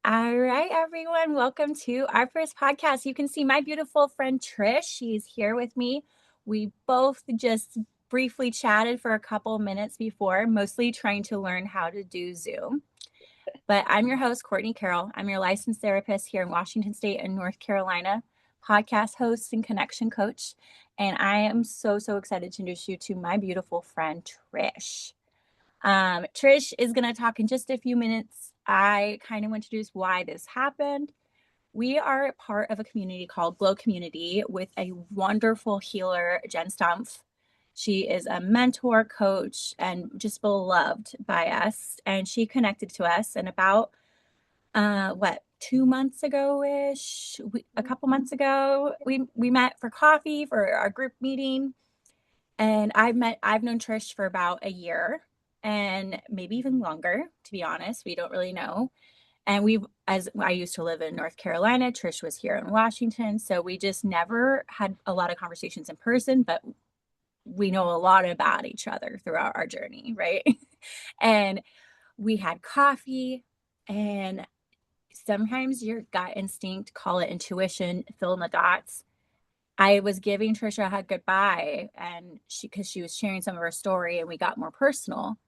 All right, everyone. Welcome to our first podcast. You can see my beautiful friend Trish. She's here with me. We both just briefly chatted for a couple minutes before, mostly trying to learn how to do Zoom. But I'm your host, Courtney Carroll. I'm your licensed therapist here in Washington State and North Carolina, podcast host and connection coach. And I am so excited to introduce you to my beautiful friend Trish. Trish is going to talk in just a few minutes. I kind of want to introduce why this happened. We are part of a community called Glow Community with a wonderful healer, Jen Stumpf. She is a mentor, coach, and just beloved by us. And she connected to us. And about 2 months ago-ish, a couple months ago, we met for coffee for our group meeting. And I've known Trish for about a year and maybe even longer, to be honest. We don't really know. And as I used to live in North Carolina, Trish was here in Washington. So we just never had a lot of conversations in person, but we know a lot about each other throughout our journey, right? And we had coffee, and sometimes your gut instinct, call it intuition, fill in the dots. I was giving Trisha a hug goodbye, and because she was sharing some of her story, and we got more personal.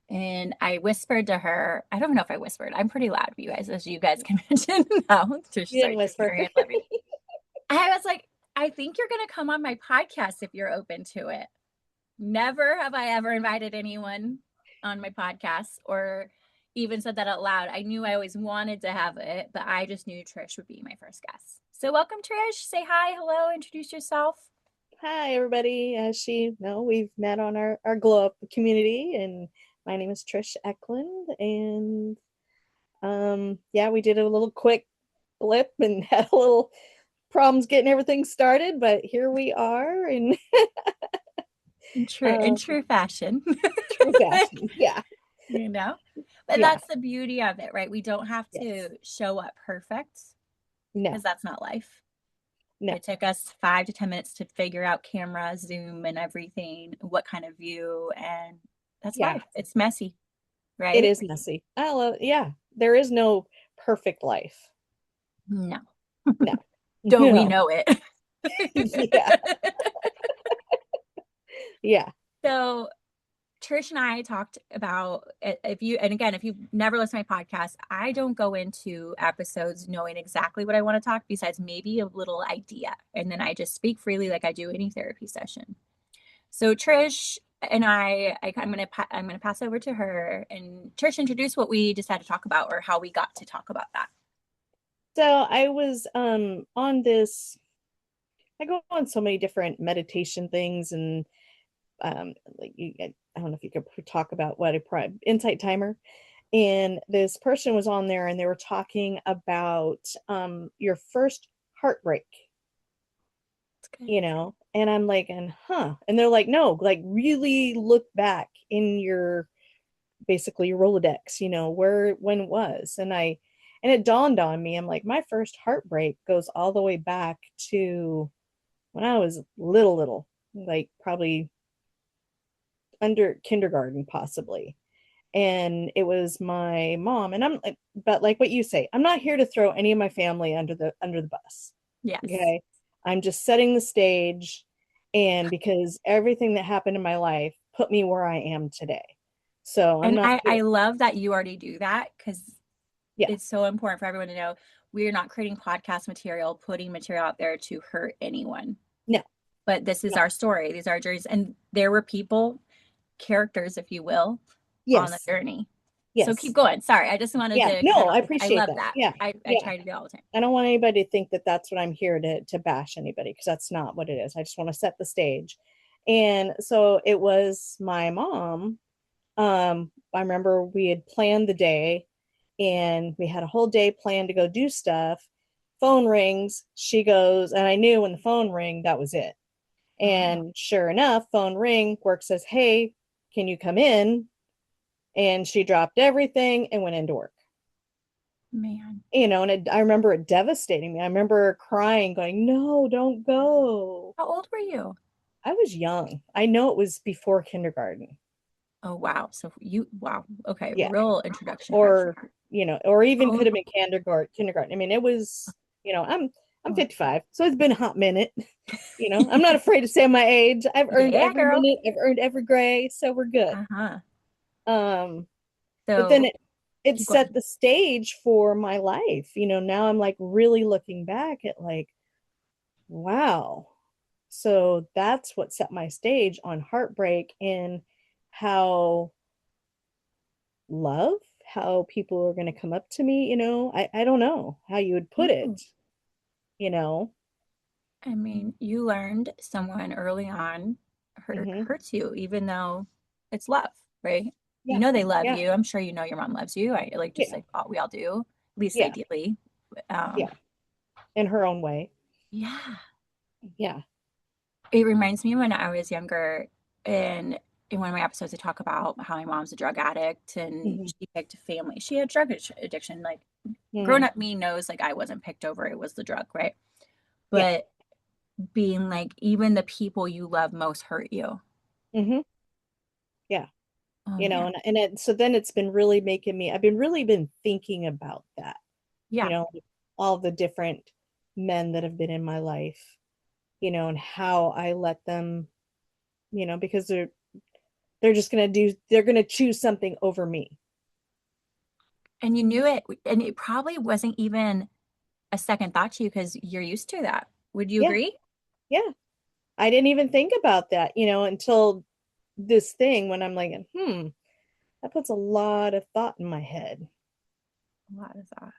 And I whispered to her, I don't know if I whispered. I'm pretty loud, you guys, as you guys can mention now. Trish You didn't started shaking whisper. her hand. I was like, I think you're going to come on my podcast if you're open to it. Never have I ever invited anyone on my podcast or even said that out loud. I knew I always wanted to have it, but I just knew Trish would be my first guest. So welcome, Trish. Say hi, hello, introduce yourself. Hi, everybody. As we've met on our Glow Up community, and my name is Trish Eklund. And we did a little quick blip and had a little problems getting everything started, but here we are. And In true fashion. true fashion. Yeah. You know, but Yeah. that's the beauty of it, right? We don't have to Yes. show up perfect No. because that's not life. No. It took us 5 to 10 minutes to figure out camera, Zoom, and everything, what kind of view, and that's Yeah. life. It's messy, It right? is messy. I love. Yeah. There is no perfect life. No. No. Don't we No. know it? Yeah. Yeah. So Trish and I talked about if you've never listened to my podcast, I don't go into episodes knowing exactly what I want to talk besides maybe a little idea. And then I just speak freely like I do any therapy session. So Trish and I'm gonna pass over to her, and Trish, introduce what we decided to talk about or how we got to talk about that. So I was on this. I go on so many different meditation things, and I don't know if you could talk about what a insight timer. And this person was on there, and they were talking about your first heartbreak, That's good. and I'm like, and they're like, no, like really look back in your basically your Rolodex, when it was. And it dawned on me, I'm like, my first heartbreak goes all the way back to when I was little, like probably under kindergarten possibly. And it was my mom. And but like what you say, I'm not here to throw any of my family under the bus. Yes. Okay. I'm just setting the stage, and because everything that happened in my life put me where I am today. So I'm And not I here. love that you already do that because Yeah. it's so important for everyone to know we are not creating podcast material, putting material out there to hurt anyone. No. But this is No. our story. These are our journeys. And there were people, characters, if you will, on the Yes. journey. So keep Yes. going. Sorry, I just wanted Yeah. to No, kind I of, I appreciate love that. that. Yeah. I Yeah. try to do all the time. I don't want anybody to think that that's what I'm here to bash anybody, because that's not what it is. I just want to set the stage. And so it was my mom. I remember we had planned the day, and we had a whole day planned to go do stuff. Phone rings. She goes, and I knew when the phone rang, that was it. Oh, And sure enough, phone ring, work says, hey, can you come in? And she dropped everything and went into work. man. And I remember it devastating me. I remember crying, going, no, don't go. How old were you? I was young. I know it was before kindergarten. Oh, wow. So wow. Okay. Yeah. Real introduction hard for Or you. or even Oh, could have been kindergarten. I mean, it was, I'm 55, so it's been a hot minute. I'm not afraid to say my age. I've earned yeah, every girl. minute, I've earned every gray, so we're good. Uh-huh. Um, but then So it you go set ahead. the stage for my life. Now I'm like really looking back at like, wow. So that's what set my stage on heartbreak and how love, how people are going to come up to me. I don't know how you would put Ooh. it, you know? I mean, you learned someone early on Hmm. hurts you, even though it's love, right? You Yeah. know they love Yeah. you. I'm sure you know your mom loves you. I like just Yeah. like we all do, at least Yeah. ideally. Um, Yeah. In her own way. yeah. Yeah. It reminds me when I was younger, and in one of my episodes, I talk about how my mom's a drug addict and Hmm. she picked a family. She had drug addiction. Like grown Hmm. up me knows like I wasn't picked over, it was the drug, right? Yeah. But being like, even the people you love most hurt you. Hmm. Yeah. Oh man. So then it's been really making me, I've been really been thinking about that, you Yeah. know, all the different men that have been in my life, and how I let them, because they're just gonna they're gonna choose something over me. And you knew it, and it probably wasn't even a second thought to you because you're used to that. Would you Yeah, agree? yeah. I didn't even think about that, until this thing when I'm like, that puts a lot of thought in my head, What is that?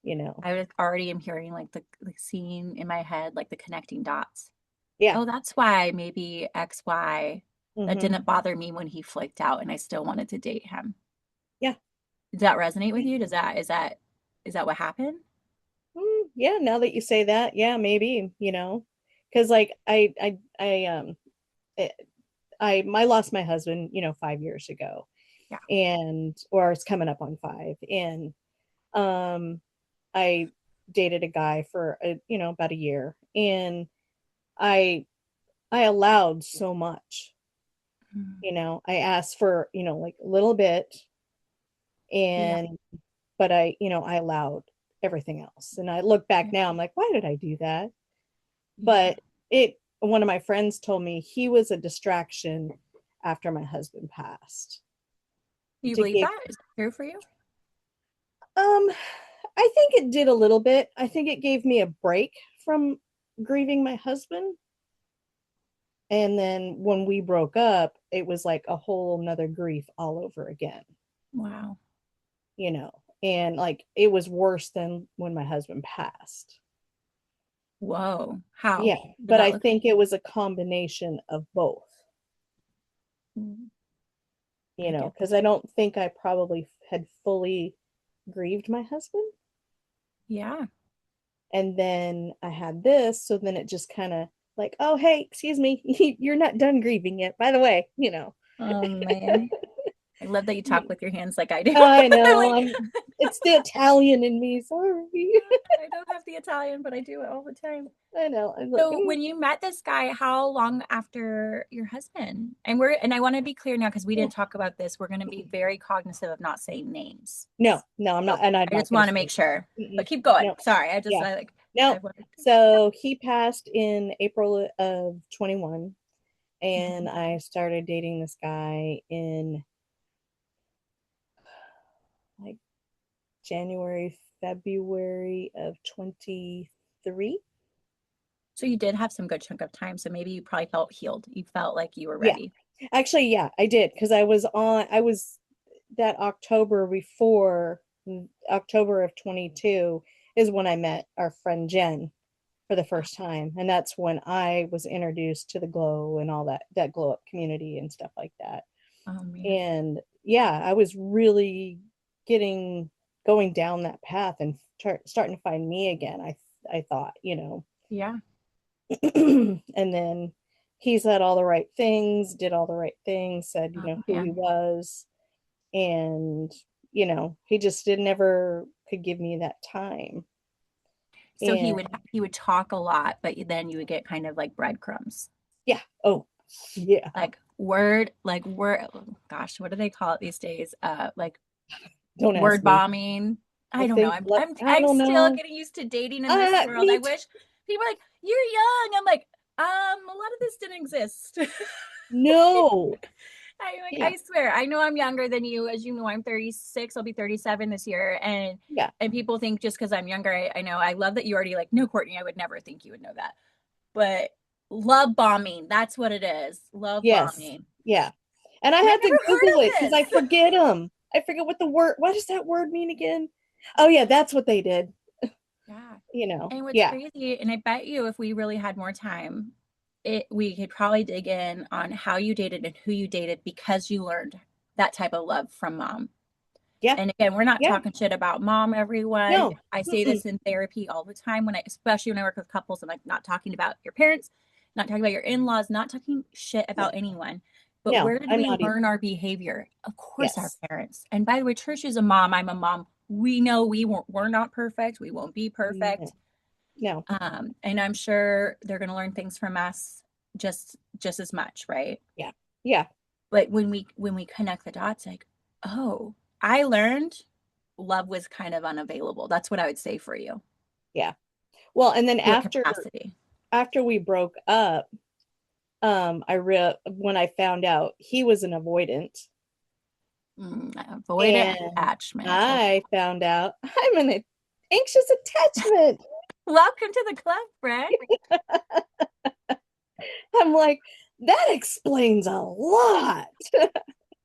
you know. I was already am hearing like the scene in my head, like the connecting dots. Yeah. Oh, that's why maybe XY that Hmm. didn't bother me when he flaked out and I still wanted to date him. Yeah. Does that resonate with you? Is that what happened? Yeah, now that you say that, yeah, maybe, because like I I lost my husband, 5 years ago, Yeah. and or it's coming up on five, and um I dated a guy for about a year, and I I allowed so much. Mm. I asked for, like a little bit, Yeah. and but I allowed everything else. And I look back Yeah. now, I'm like, why did I do that? Yeah. But one of my friends told me he was a distraction after my husband passed. Do you To believe give that? Is that true for you? um I think it did a little bit. I think it gave me a break from grieving my husband. And then when we broke up, it was like a whole nother grief all over again, Wow. you know, and like it was worse than when my husband passed. Whoa. How Yeah. did But that I look? think it was a combination of both, Mm, I get because I don't think I probably had fully grieved my husband. Yeah. And then I had this. So then it just kind of like, oh, hey, excuse me, you're not done grieving yet, by the way. Oh man. I love that you talk with your hands like I do. I know. Like It's the Italian in me. Sorry. I don't have the Italian, but I do it all the time. I know. I'm like, So when you met this guy, how long after your husband? And I want to be clear now because we didn't talk about this. We're going to be very cognizant of not saying names. no, no, I'm So not, and I'm I not just going to want to say make sure. that. But keep going. No, Sorry, yeah, I like I no. wanted to. So he passed in April of 21, and Mhm. I started dating this guy in like January, February of 23. So you did have some good chunk of time. So maybe you probably felt healed. You felt like you were Yeah, ready. actually, yeah, I did because I was that October before October of 22 is when I met our friend Jen for the first time, and that's when I was introduced to the glow and all that glow up community and stuff like that. Oh man. And yeah, I was really getting going down that path and starting to find me again. I thought, Yeah. and then he said all the right things, did all the right things, said, Oh who he man. was. And, he just did never could give me that time. So And he would talk a lot, but then you would get kind of like breadcrumbs. yeah, oh, yeah. Like word, oh, gosh, what do they call it these days? Like Don't ask Word me. bombing. I I don't know. think I'm like I'm I I'm don't still know. getting used to dating in this world. Me I too. wish people are like, "You're young." I'm like, a lot of this didn't exist. No. Yeah. I swear, I know I'm younger than you. As you know, I'm 36. I'll be 37 this year. Yeah. And people think just because I'm younger, I know. I love that you already like, no, Courtney, I would never think you would know that. But love bombing, that's what it is. Love Yes. bombing. Yeah. And I And I've had to never Google it heard because of I this. forget them. I forget what the word, what does that word mean again? Oh, yeah, that's what they did. Yeah. You know, And what's yeah, crazy, and I bet you if we really had more time, we could probably dig in on how you dated and who you dated because you learned that type of love from mom. yeah, And again, we're not yeah. talking shit about mom, everyone. No. I say Mm-mm. this in therapy all the time when especially when I work with couples, I'm like not talking about your parents, not talking about your in-laws, not talking shit No, about anyone. But no, where did I'm we not either. learn our behavior? Of course, our Yes. parents. And by the way, Trish is a mom. I'm a mom. We know we're not perfect. We won't be No, perfect. no. And I'm sure they're going to learn things from us just as much, right? Yeah. Yeah. But when we connect the dots, like, oh, I learned love was kind of unavailable. That's what I would say for you Yeah. Well, and then to a capacity. after we broke up, when I found out he was an avoidant Avoidant and attachment. Oh, I found out I'm an anxious attachment. welcome to the club, friend. I'm like, that explains a lot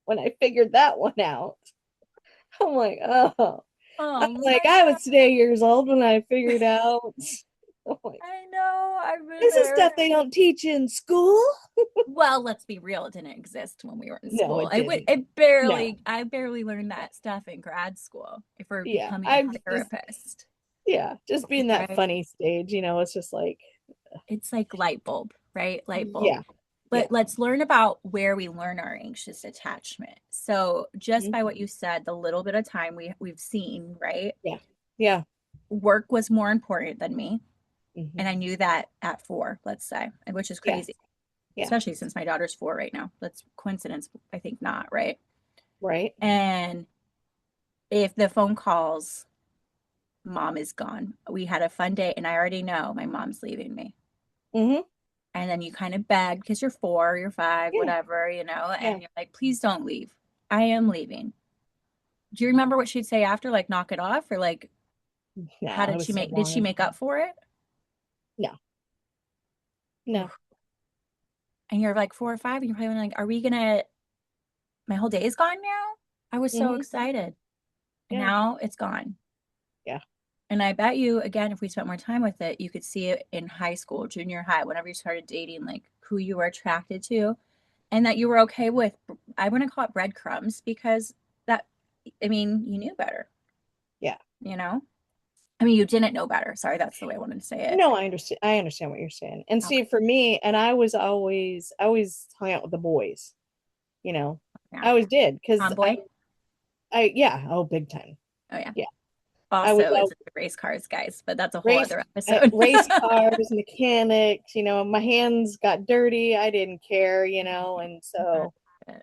when I figured that one out. I'm like, oh, I'm Oh like, my I God. was today years old when I figured out. I'm like, I know. I've been this is stuff there. they don't teach in school. Well, let's be real. It didn't exist when we were in No, school. it didn't. No, I barely learned that stuff in grad school for yeah, becoming a I'm just, therapist, yeah, just being that right? funny stage, it's just like, It's like light bulb, right? Light bulb. yeah, yeah, But let's learn about where we learn our anxious attachment. So just mhm, by what you said, the little bit of time we've seen, right? yeah, yeah, Work was more important than me. hmm, And I knew that at 4, let's say, which is yeah, crazy, yeah, especially since my daughter's 4 right now. That's coincidence, I think not, right? right, And if the phone calls, mom is gone. We had a fun day and I already know my mom's leaving me. hmm, And then you kind of beg because you're 4, you're 5, yeah, whatever, yeah. and you're like, please don't leave. I am leaving. Do you remember what she'd say after, like knock it off? Or like how No, it did was so did long she make ago. up for it? No, no, Oof. And you're like 4 or 5, and you're probably like, are we gonna my whole day is gone now? I was so hmm, excited. And yeah, now it's gone. yeah, And I bet you, again, if we spent more time with it, you could see it in high school, junior high, whenever you started dating, like who you were attracted to, and that you were okay with, I wouldn't call it breadcrumbs because that, I mean, you knew better, yeah. you know? I mean, you didn't know better. Sorry, that's the way I wanted to say it. No, I understand. I understand what you're saying. And see, Okay. for me, and I always hung out with the boys. You know, Yeah. I always did because Tomboy. yeah, oh, big time. Oh, yeah. Yeah, I was Also is the race cars, guys, but that's a whole race other episode. race cars, mechanics. My hands got dirty. I didn't care. And so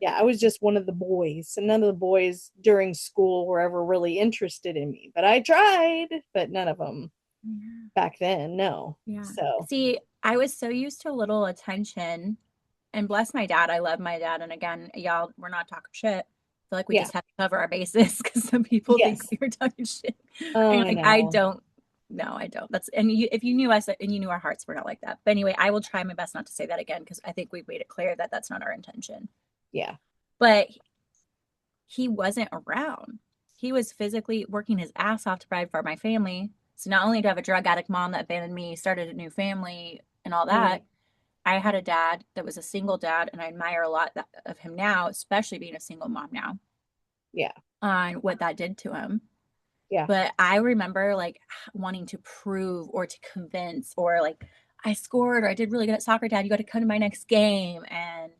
yeah, I was just one of the boys, and none of the boys during school were ever really interested in me. But I tried, but none of them Yeah. back then. No. Yeah. So See, I was so used to little attention, and bless my dad. I love my dad. And again, y'all, we're not talking shit. I feel like we yeah, just have to cover our bases because some people think yes. we were talking shit. Oh, And I like, I know. don't. No, I don't. If you knew us and you knew our hearts, we're not like that. But anyway, I will try my best not to say that again because I think we've made it clear that that's not our intention. Yeah. But he wasn't around. He was physically working his ass off to provide for my family. So not only do I have a drug addict mom that abandoned me, started a new family, and all Mm, that, I had a dad that was a single dad, and I admire a lot of him now, especially being a single mom now, yeah. on what that did to him. Yeah. But I remember like wanting to prove or to convince, or like I scored or I did really good at soccer, dad. You got to come to my next game, and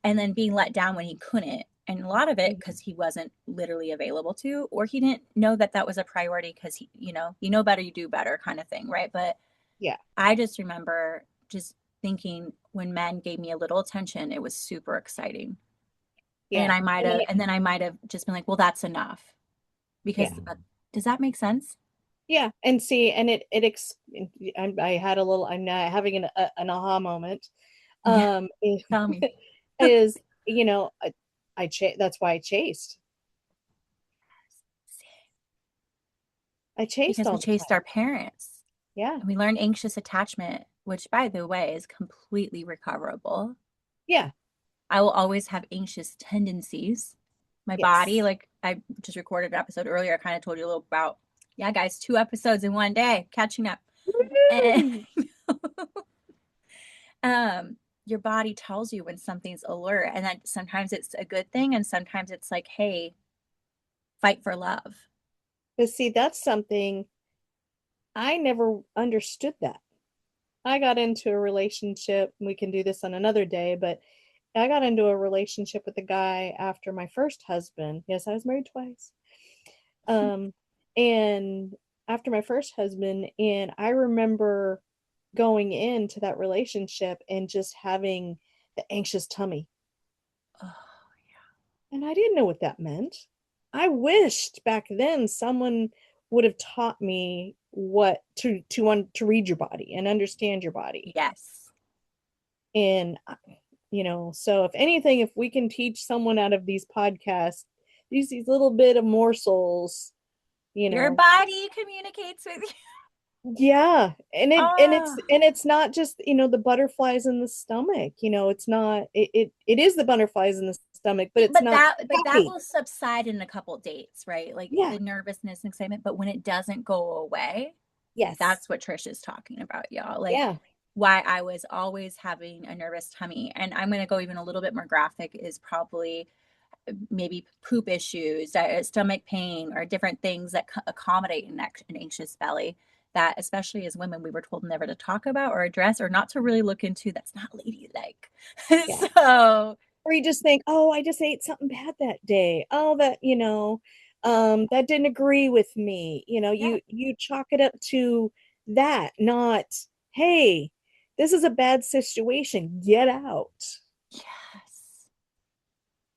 then being let down when he couldn't. And a lot of it Mhm. because he wasn't literally available to, or he didn't know that that was a priority because you know better, you do better kind of thing, right? But Yeah. I just remember just thinking when men gave me a little attention, it was super exciting. And Yeah. And then I might have just been like, well, that's enough. yeah. Because does that make sense? Yeah. And see, and I had a little, I'm now having an aha moment. Yeah, Um, tell me. is, that's why I chased. I chased Because we all the chased time. our parents Yeah. and we learned anxious attachment, which, by the way, is completely recoverable. Yeah. I will always have anxious tendencies. My body, Yes. like I just recorded an episode earlier, I kind of told you a little about, yeah, guys, 2 episodes in one day, catching up. And Woo! um, your body tells you when something's alert, and that sometimes it's a good thing, and sometimes it's like, hey, fight for love. But see, that's something I never understood that. I got into a relationship, we can do this on another day, but I got into a relationship with a guy after my first husband. Yes, I was married twice. Um, and after my first husband, and I remember going into that relationship and just having the anxious tummy. Oh, And I didn't know what that meant. I wished back then someone would have taught me what to read your body and understand your body. yes. And so if anything, if we can teach someone out of these podcasts, these little bit of morsels, you Your know, body communicates with you. yeah. And it and it's Oh, and it's not just, the butterflies in the stomach. It's not it is the butterflies in the stomach, but it's not but that happy. will subside in a couple dates, right? Like Yeah. the nervousness and excitement. But when it doesn't go away, Yes. that's what Trish is talking about, y'all. Like Yeah. why I was always having a nervous tummy. And I'm going to go even a little bit more graphic is probably maybe poop issues, stomach pain, or different things that accommodate an anxious belly. That, especially as women, we were told never to talk about or address or not to really look into. That's not ladylike. Yeah. So, Or you just think, oh, I just ate something bad that day. Oh, that didn't agree with me. yeah, You chalk it up to that, not, hey, this is a bad situation. Get out. yes,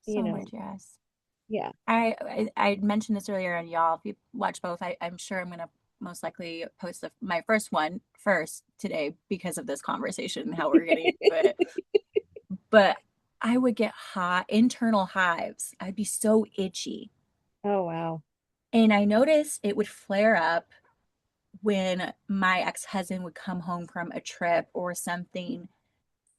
You so know, much yes. yeah. I mentioned this earlier, and y'all, if you watch both, I'm sure I'm gonna most likely post my first one first today because of this conversation and how we're getting into it. But I would get hot internal hives. I'd be so itchy. Oh, wow. And I noticed it would flare up when my ex-husband would come home from a trip or something.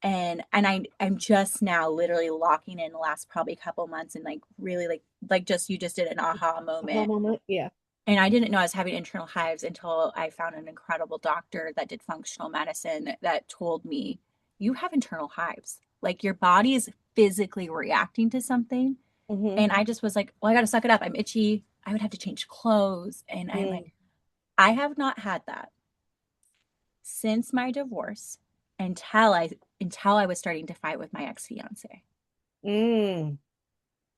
I'm just now literally locking in the last probably couple months and like really like just you just did an aha Aha moment. moment. Yeah. And I didn't know I was having internal hives until I found an incredible doctor that did functional medicine that told me you have internal hives. Like your body is physically reacting to something. Mm-hmm. And I just was like, well, I got to suck it up. I'm itchy. I would have to change clothes. And I'm like, Mm. I have not had that since my divorce until I was starting to fight with my ex-fiance. Mm.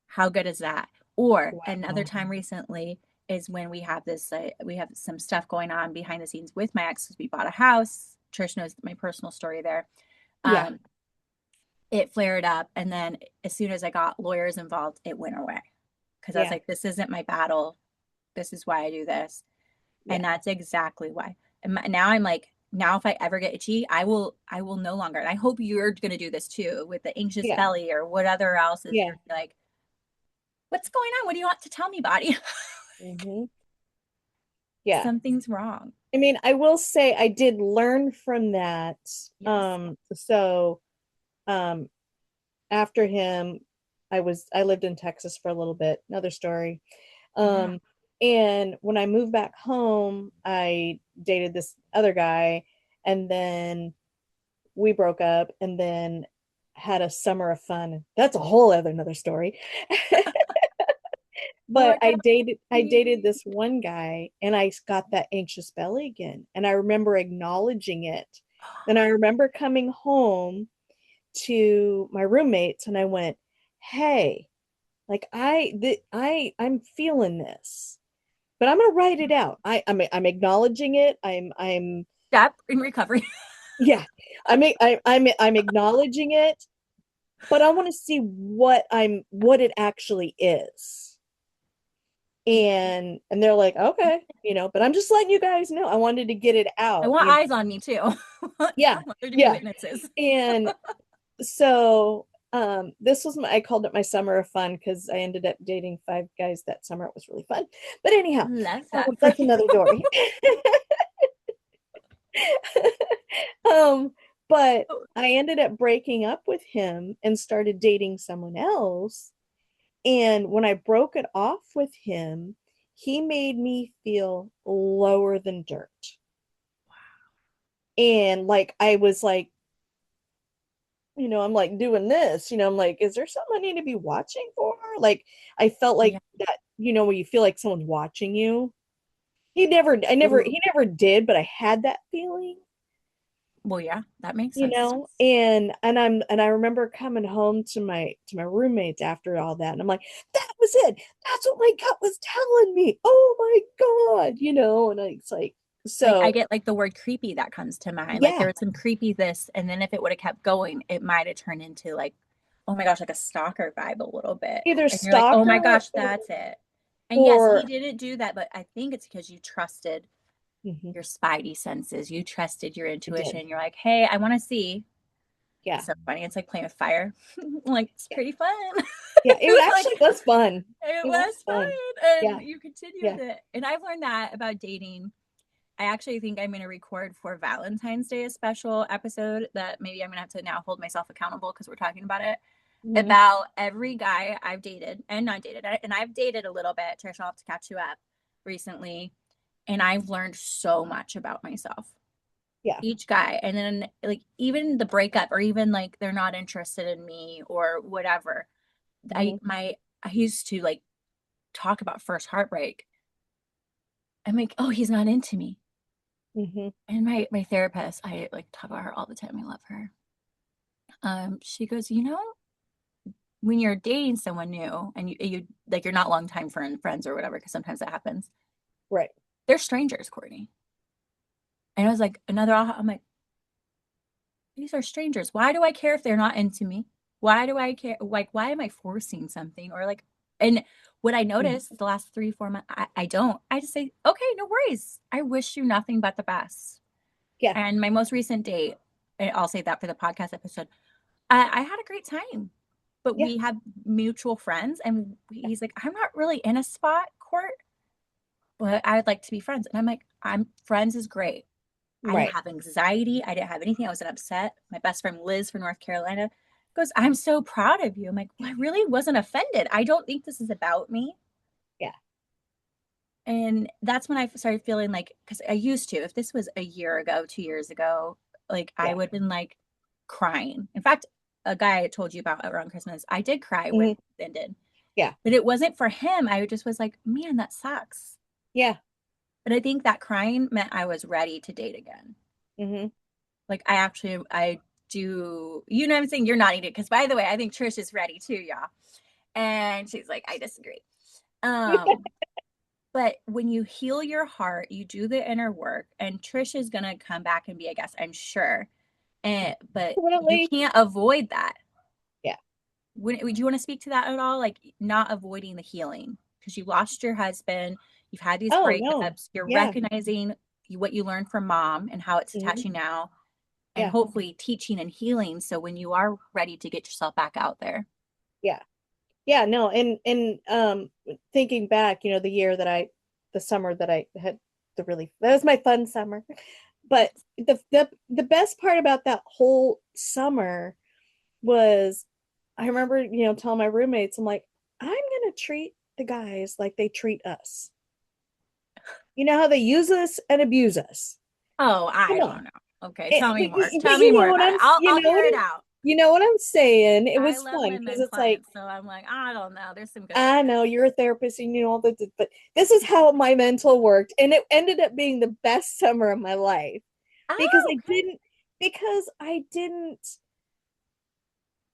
How good is that? Or another Wow. time recently is when we have some stuff going on behind the scenes with my ex because we bought a house. Trish knows my personal story there. Yeah. Um, it flared up, and then as soon as I got lawyers involved, it went away because I was Yeah. like, "This isn't my battle. This is why I do this," and Yeah. that's exactly why. And now I'm like, now if I ever get itchy, I will no longer. And I hope you're going to do this too with the anxious Yeah. belly or what other else is Yeah. like what's going on? What do you want to tell me, body? Mm-hmm. Yeah. Something's wrong. I mean, I will say I did learn from that. Yes. So um after him, I lived in Texas for a little bit, another story. Yeah. Um and when I moved back home, I dated this other guy, and then we broke up, and then had a summer of fun. That's a whole other another story. Oh But my God. I dated this one guy, and I got that anxious belly again. And I remember acknowledging it. And I remember coming home to my roommates, and I went, "Hey, like I'm feeling this, but I'm gonna write it out. I'm acknowledging it. I'm Step in recovery. yeah. I'm acknowledging it, but I want to see what it actually is. And they're like, okay, but I'm just letting you guys know. I wanted to get it I out, want eyes on me too. I Yeah, want there to be yeah. witnesses. And so this was I called it my summer of fun because I ended up dating 5 guys that summer. It was really fun. But anyhow, Love that for that's you. another story. um, but I ended up breaking up with him and started dating someone else. And when I broke it off with him, he made me feel lower than dirt. And like I was like, I'm like doing this, I'm like, is there something I need to be watching for? Like I felt like Yeah. that, where you feel like someone's watching you. He Ooh. never did, but I had that feeling, Well, yeah, that makes sense. and I remember coming home to my roommates after all that, and I'm like, that was it. That's what my gut was telling me. Oh my God, and it's like, Like I so get like the word creepy that comes to mind. Like there yeah, was some creepy this, and then if it would have kept going, it might have turned into like, oh my gosh, like a stalker vibe a little bit. either And you're like, oh my stalker gosh, that's it. And yes, he or didn't do that, but I think it's because you trusted Mhm, your spidey senses. You trusted your I did. intuition. You're like, hey, I want to see. Yeah, It's so funny. It's like playing with fire. Like it's yeah, pretty fun. yeah. It Like actually was fun. it It was was fun. fun. And Yeah, you continue yeah. with it. And I've learned that about dating. I actually think I'm going to record for Valentine's Day a special episode that maybe I'm going to have to now hold myself accountable because we're talking about it. Mhm, About every guy I've dated and not dated. And I've dated a little bit. Trish, I'll have to catch you up recently. And I've learned so much about myself. yeah. Each guy. And then, like, even the breakup, or even like they're not interested in me or whatever. I, Mhm, my, I used to like talk about first heartbreak. I'm like, oh, he's not into me. mhm, And my therapist, I like talk about her all the time. I love her. She goes, when you're dating someone new and you like you're not longtime friends or whatever, because sometimes that happens. right. They're strangers, Courtney. And I was like, another aha. I'm like, these are strangers. Why do I care if they're not into me? Why do I care? Like, why am I forcing something? Or like, and what I Mhm. noticed the last 3, 4 months, I don't. I just say, okay, no worries. I wish you nothing but the best. Yeah, And my most recent date, and I'll say that for the podcast episode, I had a great time, but yeah, we had mutual friends, and yeah. he's like, I'm not really in a spot, Court, but I'd like to be friends. And I'm like, I'm friends is great. I didn't Right. have anxiety. I didn't have anything. I wasn't upset. My best friend Liz from North Carolina goes, I'm so proud of you. I'm like, well, I really wasn't offended. I don't think this is about me. Yeah. And that's when I started feeling like, because I used to, if this was a year ago, 2 years ago, like I Yeah. would have been like crying. In fact, a guy I told you about around Christmas, I did cry when Mhm, it ended, yeah. but it wasn't for him. I just was like, man, that sucks. Yeah. But I think that crying meant I was ready to date again. Mhm. Like I do, what I'm saying? You're not eating it. Because by the way, I think Trish is ready too, y'all. And she's like, I disagree. Um, But when you heal your heart, you do the inner work, and Trish is gonna come back and be a guest, I'm sure. And but you Definitely. can't avoid that. Yeah. Would you want to speak to that at all? Like not avoiding the healing because you lost your husband, you've had these Oh, no. breakups, you're Yeah. recognizing what you learned from mom and how it's Mhm. touching now, and Yeah. hopefully teaching and healing. So when you are ready to get yourself back out there, Yeah. Yeah. No. And thinking back, the summer that I had that was my fun summer. But the best part about that whole summer was I remember, telling my roommates, I'm like, I'm gonna treat the guys like they treat us. You know how they use us and abuse us. oh, I Come don't on. know. Okay, tell me more. But Tell me more about it. you I'll know hear what it I'm out. saying. It I was love fun my because men it's like, clients, so I'm like, I don't know. There's some good I ones. know you're a therapist and you know all that, but this is how my mental worked. And it ended up being the best summer of my life because Oh, I okay. didn't, because I didn't,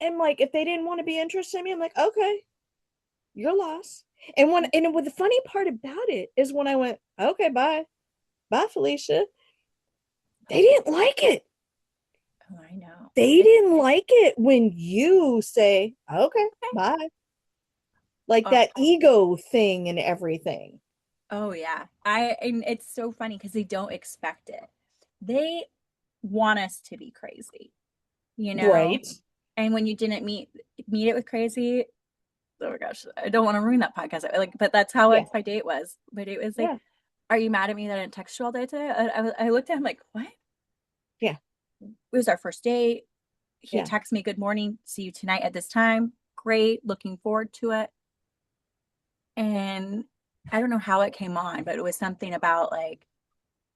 and like, if they didn't want to be interested in me, I'm like, okay, your loss. And what the funny part about it is when I went, okay, bye, Felicia, they didn't like it. Oh, I know. They didn't like it when you say, okay, bye. Like Oh, that ego thing and everything. oh yeah. And it's so funny because they don't expect it. They want us to be crazy, you know? Right. And when you didn't meet it with crazy, oh my gosh, I don't want to ruin that podcast. Like, but that's how Yeah. like my date was. My date was like, Yeah. "Are you mad at me that I didn't text you all day today?" I looked at him like, "What?" Yeah. It was our first date. He Yeah. texted me, "Good morning. See you tonight at this time. Great. Looking forward to it." And I don't know how it came on, but it was something about like,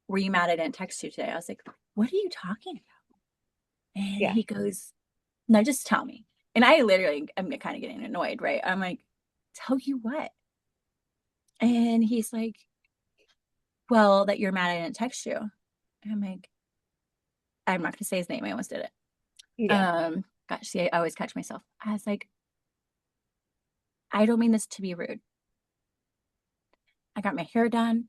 "Were you mad I didn't text you today?" I was like, "What are you talking about?" And Yeah. he goes, "No, just tell me." And I literally am kind of getting annoyed, right? I'm like, "Tell you what?" And he's like, "Well, that you're mad I didn't text you." And I'm like, I'm not gonna say his name. I almost did it. Yeah. Gosh, see, I always catch myself. I was like, I don't mean this to be rude. I got my hair done,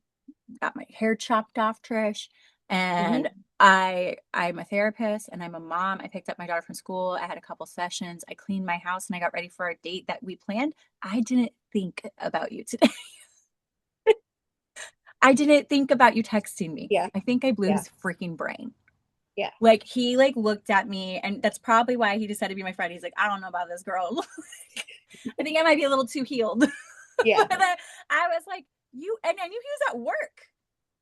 got my hair chopped off, Trish, Hmm. and I'm a therapist and I'm a mom. I picked up my daughter from school. I had a couple sessions. I cleaned my house and I got ready for a date that we planned. I didn't think about you today. I didn't think about you texting me. Yeah. I think I blew Yeah. his freaking brain. Yeah. Like he like looked at me, and that's probably why he decided to be my friend. He's like, I don't know about this girl. I think I might be a little too healed. Yeah. But I was like, you, and I knew he was at work.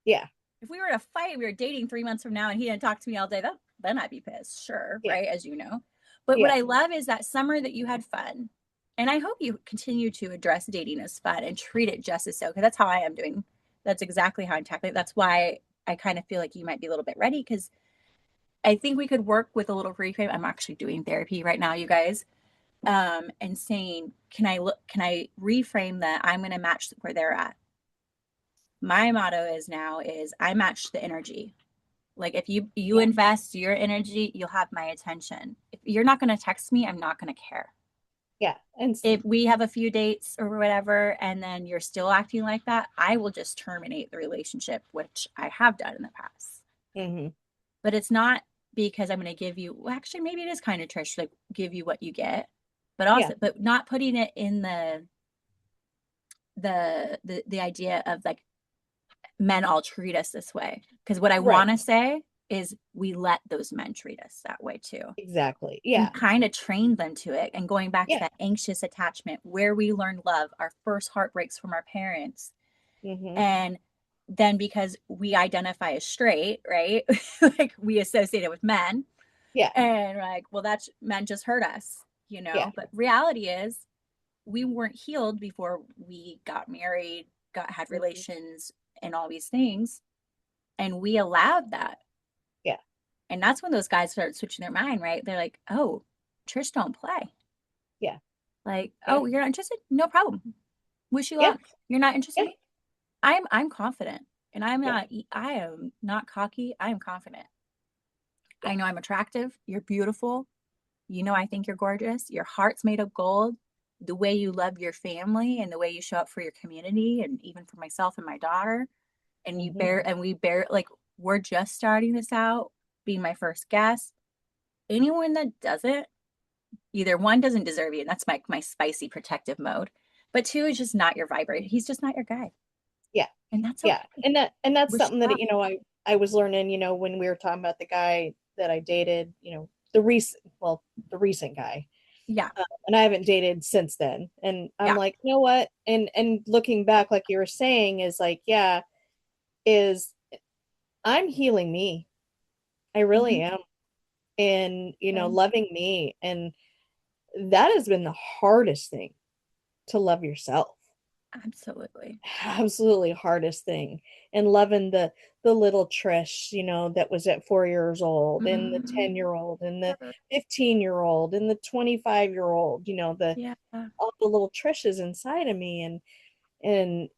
Yeah. If we were in a fight, we were dating 3 months from now, and he didn't talk to me all day, then I'd be pissed, sure, Yeah. right? As you know. But what Yeah. I love is that summer that you had fun. And I hope you continue to address dating as fun and treat it just as so, because that's how I am doing. That's exactly how I'm tackling it. That's why I kind of feel like you might be a little bit ready, because I think we could work with a little reframe. I'm actually doing therapy right now, you guys, and saying, can I reframe that I'm going to match where they're at. My motto is now is I match the energy. Like if you Yeah. invest your energy, you'll have my attention. If you're not going to text me, I'm not going to care. Yeah. And If we have a few dates or whatever and then you're still acting like that, I will just terminate the relationship, which I have done in the past. hmm. But it's not because I'm going to give you, well, actually maybe it is kind of Trish, like give you what you get, but Yeah. also but not putting it in the idea of like men all treat us this way, because what I Right. want to say is we let those men treat us that way too. Exactly. We Yeah. kind of trained them to it, and going back to Yeah. that anxious attachment where we learned love, our first heartbreaks from our parents. Hmm. And then because we identify as straight, right? Like we associate it with men, Yeah. and like, well, that's men just hurt us, Yeah. but reality is we weren't healed before we got married, got had Hmm. relations and all these things, and we allowed that. Yeah. And that's when those guys start switching their mind, right? They're like, oh, Trish don't play. Yeah. Like, Yeah. oh, you're not interested? No problem. Wish you Yeah. luck. You're not interested Yeah. in me? I'm confident. And Yeah. I am not cocky. I am confident. Yeah. I know I'm attractive. You're beautiful. You know I think you're gorgeous. Your heart's made of gold. The way you love your family and the way you show up for your community and even for myself and my daughter. And Hmm. we bear like we're just starting this out, being my first guest. Anyone that doesn't, either one doesn't deserve you, and that's my spicy protective mode. But two is just not your vibrate. He's just not your guy. Yeah. And that's Yeah. okay. And that's Wish something you that, luck. I was learning, when we were talking about the guy that I dated, the recent guy. Yeah. And I haven't dated since then. And I'm Yeah. like, you know what? And looking back, like you were saying, is like, yeah, is I'm healing me. I really Mhm. am. And, Good. loving me. And that has been the hardest thing, to love yourself. Absolutely. Absolutely hardest thing. And loving the little Trish, that was at 4 years old, and the Mhm. 10-year-old, and the 15-year-old, and the 25-year-old, the Yeah. all the little Trishes inside of me, and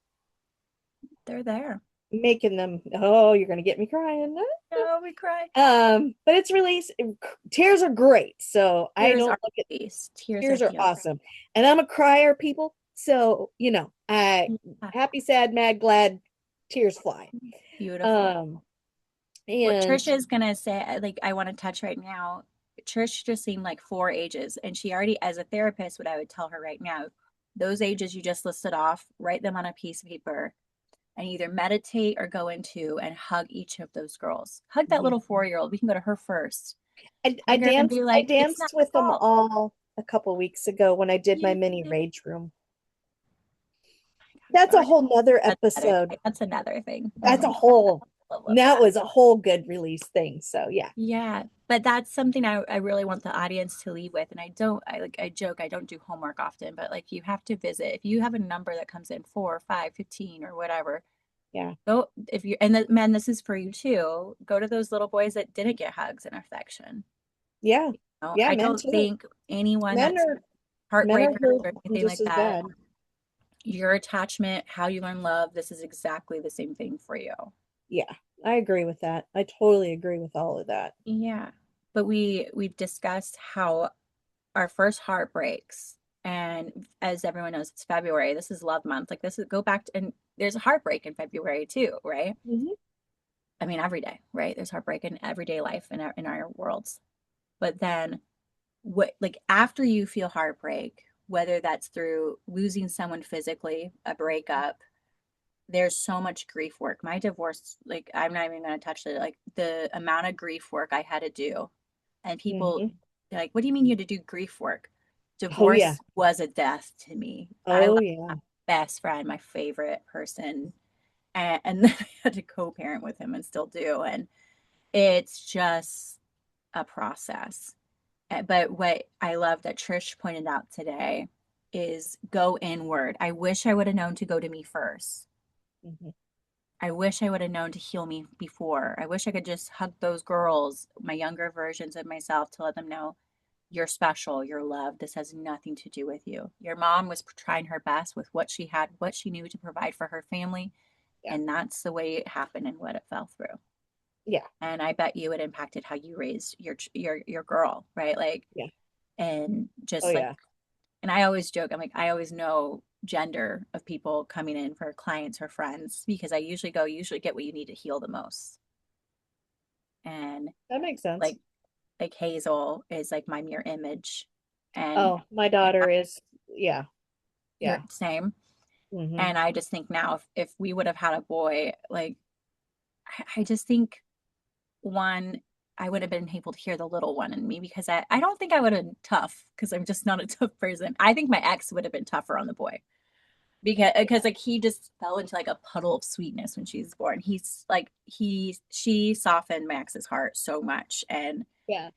They're there. making them, oh, you're gonna get me crying. Oh, we cry. But it's really, tears are great. So I Tears don't are look at, peace. Tears are tears are healing. awesome. And I'm a crier, people. So, I Yeah. happy, sad, mad, glad, tears fly. Beautiful. Um, What and Trisha is gonna say, like I want to touch right now. Trish just seemed like 4 ages. And she already, as a therapist, what I would tell her right now, those ages you just listed off, write them on a piece of paper and either meditate or go into and hug each of those girls. Hug that Yeah. little 4-year old. We can go to her first. I Hug her and danced be I like, it's not danced with them fault. all a couple weeks ago when I did my You mini did. rage room. Oh That's my a gosh. whole nother Another episode. thing. That's another thing. Oh That's my a God. whole I love that that. was a whole good release thing. So yeah. Yeah, but that's something I really want the audience to leave with. And I joke, I don't do homework often, but like you have to visit. If you have a number that comes in 4, 5, 15, or whatever, Yeah. go if you and the men, this is for you too. Go to those little boys that didn't get hugs and affection. Yeah. No, Yeah, I men don't too. think anyone Men that's are men are heartbreakers hurt or anything just like as that, bad. your attachment, how you learn love, this is exactly the same thing for you. Yeah. I agree with that. I totally agree with all of that. Yeah. But we've discussed how our first heartbreaks, and as everyone knows, it's February. This is love month. Like this is go back to, and there's a heartbreak in February too, right? Hmm. I mean, every day, right? There's heartbreak in everyday life in our worlds. But then what like after you feel heartbreak, whether that's through losing someone physically, a breakup, there's so much grief work. My divorce, like I'm not even going to touch it. Like the amount of grief work I had to do, and people Hmm. like, what do you mean you had to do grief work? Oh yeah. Divorce was a death to me. I Oh lost yeah. my best friend, my favorite person, and then I had to co-parent with him and still do. And it's just a process. But what I love that Trish pointed out today is go inward. I wish I would have known to go to me first. Hmm. I wish I would have known to heal me before. I wish I could just hug those girls, my younger versions of myself, to let them know you're special, you're loved. This has nothing to do with you. Your mom was trying her best with what she had, what she knew to provide for her family. Yeah. And that's the way it happened and what it fell through. Yeah. And I bet you it impacted how you raised your girl, right? Like, Yeah. and Oh just like, yeah. and I always joke, I'm like, I always know gender of people coming in for clients or friends because I usually get what you need to heal the most. And That makes sense. like Hazel is like my mirror image, and Oh, my daughter is, yeah. you're Yeah. the same. Hmm. And I just think now if we would have had a boy, like I just think one, I would have been able to hear the little one in me because I don't think I would have been tough because I'm just not a tough person. I think my ex would have been tougher on the boy because like he just fell into like a puddle of sweetness when she was born. He's like she softened Max's heart so much, and Yeah.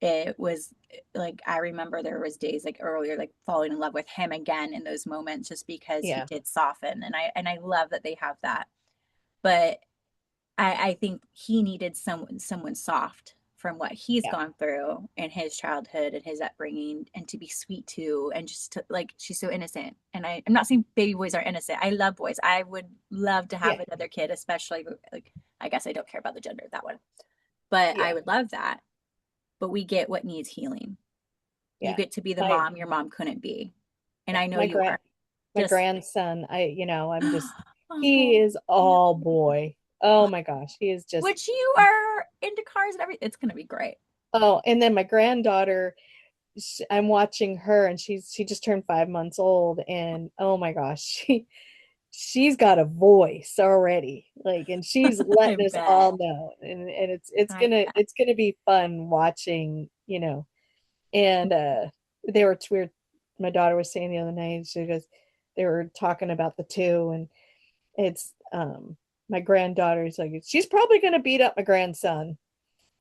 it was like I remember there was days like earlier like falling in love with him again in those moments just because he Yeah. did soften, and I love that they have that. But I think he needed someone soft from what he's Yeah. gone through in his childhood and his upbringing, and to be sweet to, and just to, like she's so innocent. And I'm not saying baby boys are innocent. I love boys. I would love to have Yeah. another kid, especially like I guess I don't care about the gender of that one, but I Yeah. would love that. But we get what needs healing. You Yeah. get to be the My mom your mom couldn't be, and yeah, I know you are. my Just grandson, I'm just oh boy, he is yeah. all boy. Oh my gosh, he is just Which you are into cars and everything. It's gonna be great. oh, and then my granddaughter, I'm watching her and she just turned 5 months old and oh my gosh, she's got a voice already. Like and she's I letting us bet. all know. And it's I gonna bet. it's gonna be fun watching, and they were weird. My daughter was saying the other night, she goes, they were talking about the two, and it's my granddaughter's like, she's probably gonna beat up my grandson.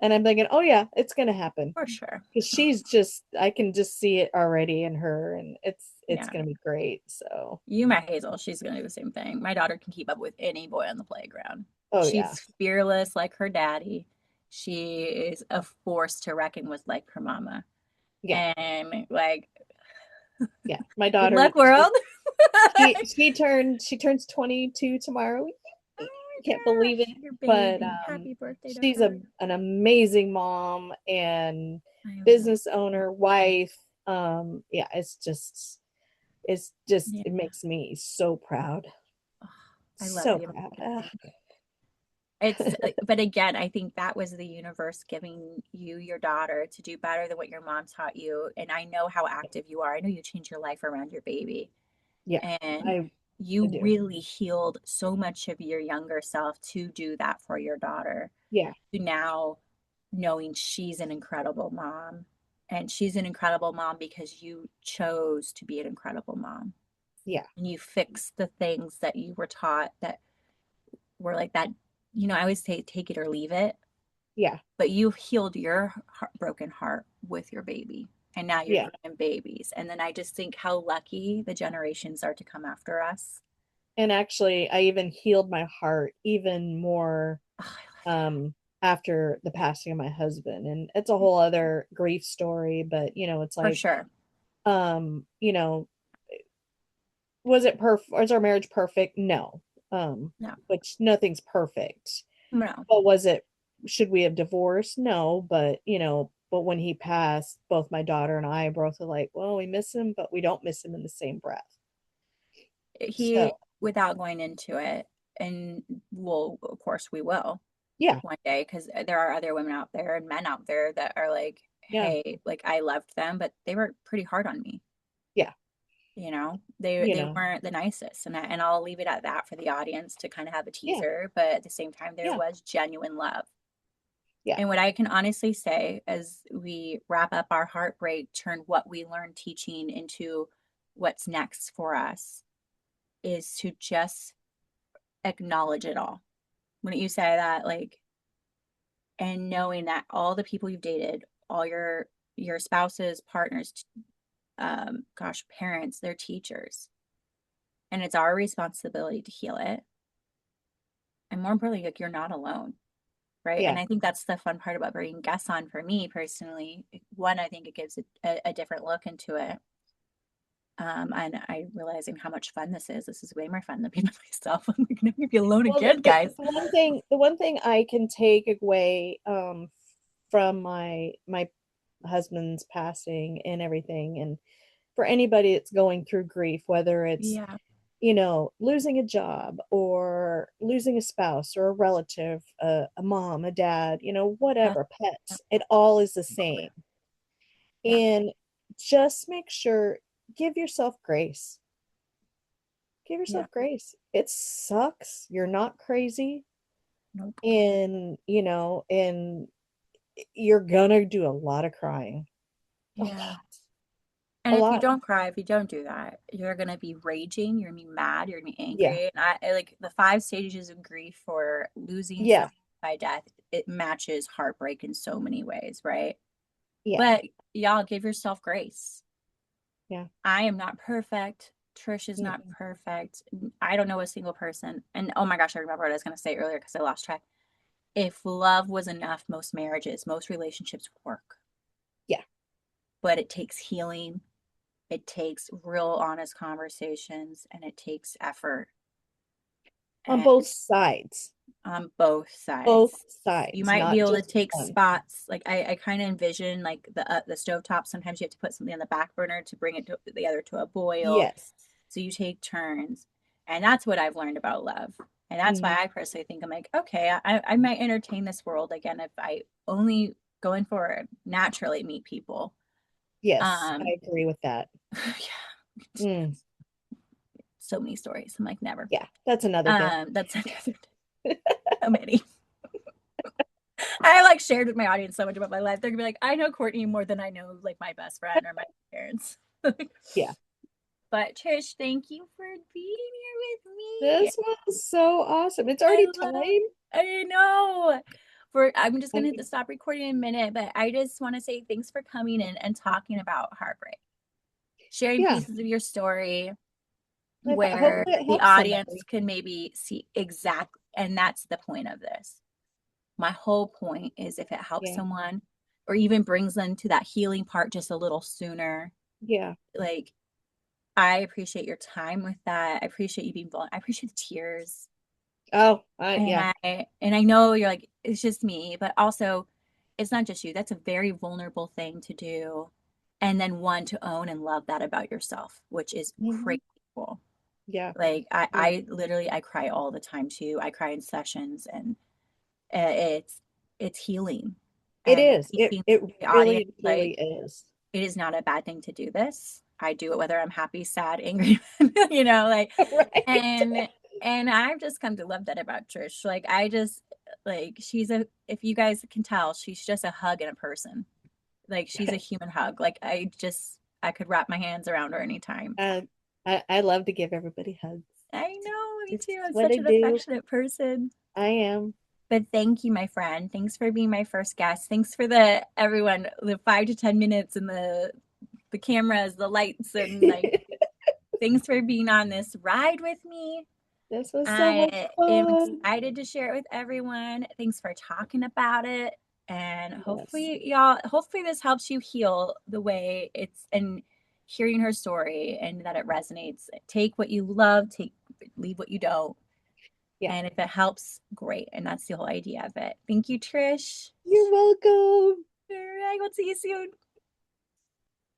And I'm thinking, oh yeah, it's gonna happen. For sure. Because she's just I can just see it already in her and it's Yeah. gonna be great. So You met Hazel. She's going to do the same thing. My daughter can keep up with any boy on the playground. oh yeah. She's fearless like her daddy. She is a force to reckon with like her mama. Yeah. And like, Yeah. My good daughter, luck, world. she turns 22 tomorrow. Oh Can't my believe it. gosh, your But baby. Happy birthday to she's her. an amazing mom and I love business owner, wife. Yeah, it Yeah. makes me so proud. Oh, I love So being a proud. mom. but again, I think that was the universe giving you your daughter to do better than what your mom taught you. And I know how active you are. I know you changed your life around your baby. Yeah, And I you do. really healed so much of your younger self to do that for your daughter. Yeah, To now knowing she's an incredible mom. And she's an incredible mom because you chose to be an incredible mom. yeah, And you fixed the things that you were taught that were like that. I always say take it or leave it, yeah, but you healed your broken heart with your baby. And now you're yeah. bringing babies. And then I just think how lucky the generations are to come after us. And actually, I even healed my heart even more Oh, I love um after the passing of my husband. And it's a whole other grief story, but it's for like, sure. um, you know, was it perfect? Was our marriage perfect? No. No, Which nothing's perfect. no. But was it, should we have divorced? No, but but when he passed, both my daughter and I both were like, well, we miss him, but we don't miss him in the same breath. He, So, without going into it, and well, of course, we will yeah, one day because there are other women out there and men out there that are like, yeah, hey, like I loved them, but they were pretty hard on me. yeah, They you they know, weren't the nicest, and I'll leave it at that for the audience to kind of have a yeah, teaser. But at the same time, there yeah, was genuine love. yeah. And what I can honestly say as we wrap up our heartbreak, turn what we learned teaching into what's next for us is to just acknowledge it all. Wouldn't you say that? Like, and knowing that all the people you've dated, all your spouses, partners, gosh, parents, they're teachers, and it's our responsibility to heal it. And more importantly, like you're not alone, right? And Yeah. I think that's the fun part about bringing guests on for me personally. One, I think it gives a different look into it. And I realizing how much fun this is. This is way more fun than being by myself. I'm gonna be alone Well, again, guys. the one thing I can take away from my husband's passing and everything, and for anybody that's going through grief, whether it's Yeah, losing a job or losing a spouse or a relative, a mom, a dad, yeah, whatever, yeah, pets, it all is the same. yeah. And just make sure, give yourself grace. Give Yeah. yourself grace. It sucks. You're not crazy. Nope. And you're gonna do a lot of crying. A Yeah. lot. And A if you lot. don't cry, if you don't do that, you're gonna be raging, you're gonna be mad, you're gonna be Yeah. angry. And I like the 5 stages of grief for losing Yeah. someone by death, it matches heartbreak in so many ways, right? Yeah. But y'all give yourself grace. Yeah. I am not perfect. Trish is not Mm-mm. perfect. I don't know a single person. And oh my gosh, I remember what I was gonna say earlier because I lost track. If love was enough, most marriages, most relationships would work. Yeah. But it takes healing, it takes real honest conversations, and it takes effort On and both sides. on both Both sides. You sides, might be not able to just take one. spots like I kind of envision like the stovetop. Sometimes you have to put something on the back burner to bring it to the other to a boil. Yes. So you take turns. And that's what I've learned about love. And that's why Hmm. I personally think I'm like, okay, I might entertain this world again if I only going forward naturally meet people. Yes, Um, I agree with that. yeah, Mm. so many stories. I'm like, never. Yeah, that's another day. That's another so many. I like shared with my audience so much about my life. They're gonna be like, I know Courtney more than I know like my best friend or my parents. Yeah. But Trish, thank you for being here with me. This was so awesome. It's I already love, time. I know. I'm just gonna I- stop recording in a minute, but I just want to say thanks for coming in and talking about heartbreak, sharing Yeah. pieces of your story where Hopefully it the helps audience somebody. can maybe see exactly, and that's the point of this. My whole point is if it helps Yeah. someone or even brings them to that healing part just a little sooner, Yeah. like I appreciate your time with that. I appreciate you being vulnerable. I appreciate the tears. Oh, And yeah. I know you're like, it's just me, but also it's not just you. That's a very vulnerable thing to do. And then one to own and love that about yourself, which is Hmm. crazy cool. Yeah. Like Yeah. I literally I cry all the time too. I cry in sessions and It's healing. It And is. It teaching it the really audience, truly like, is. it is not a bad thing to do this. I do it whether I'm happy, sad, angry, like, Right. and I've just come to love that about Trish. Like, I just, like, if you guys can tell, she's just a hug in a person. Like, she's a human hug. Like, I could wrap my hands around her anytime. Uh, I love to give everybody hugs. I know, me It's too. I'm what such I an do. affectionate person. I am. But thank you, my friend. Thanks for being my first guest. Thanks for the 5 to 10 minutes and the cameras, the lights, and like, thanks for being on this ride with me. This was so much I am fun. excited to share it with everyone. Thanks for talking about it. And Yes. hopefully this helps you heal the way it's, and hearing her story and that it resonates. Take what you love, leave what you don't. Yeah. And if it helps, great. And that's the whole idea of it. Thank you, Trish. You're welcome. All right, we'll see you soon.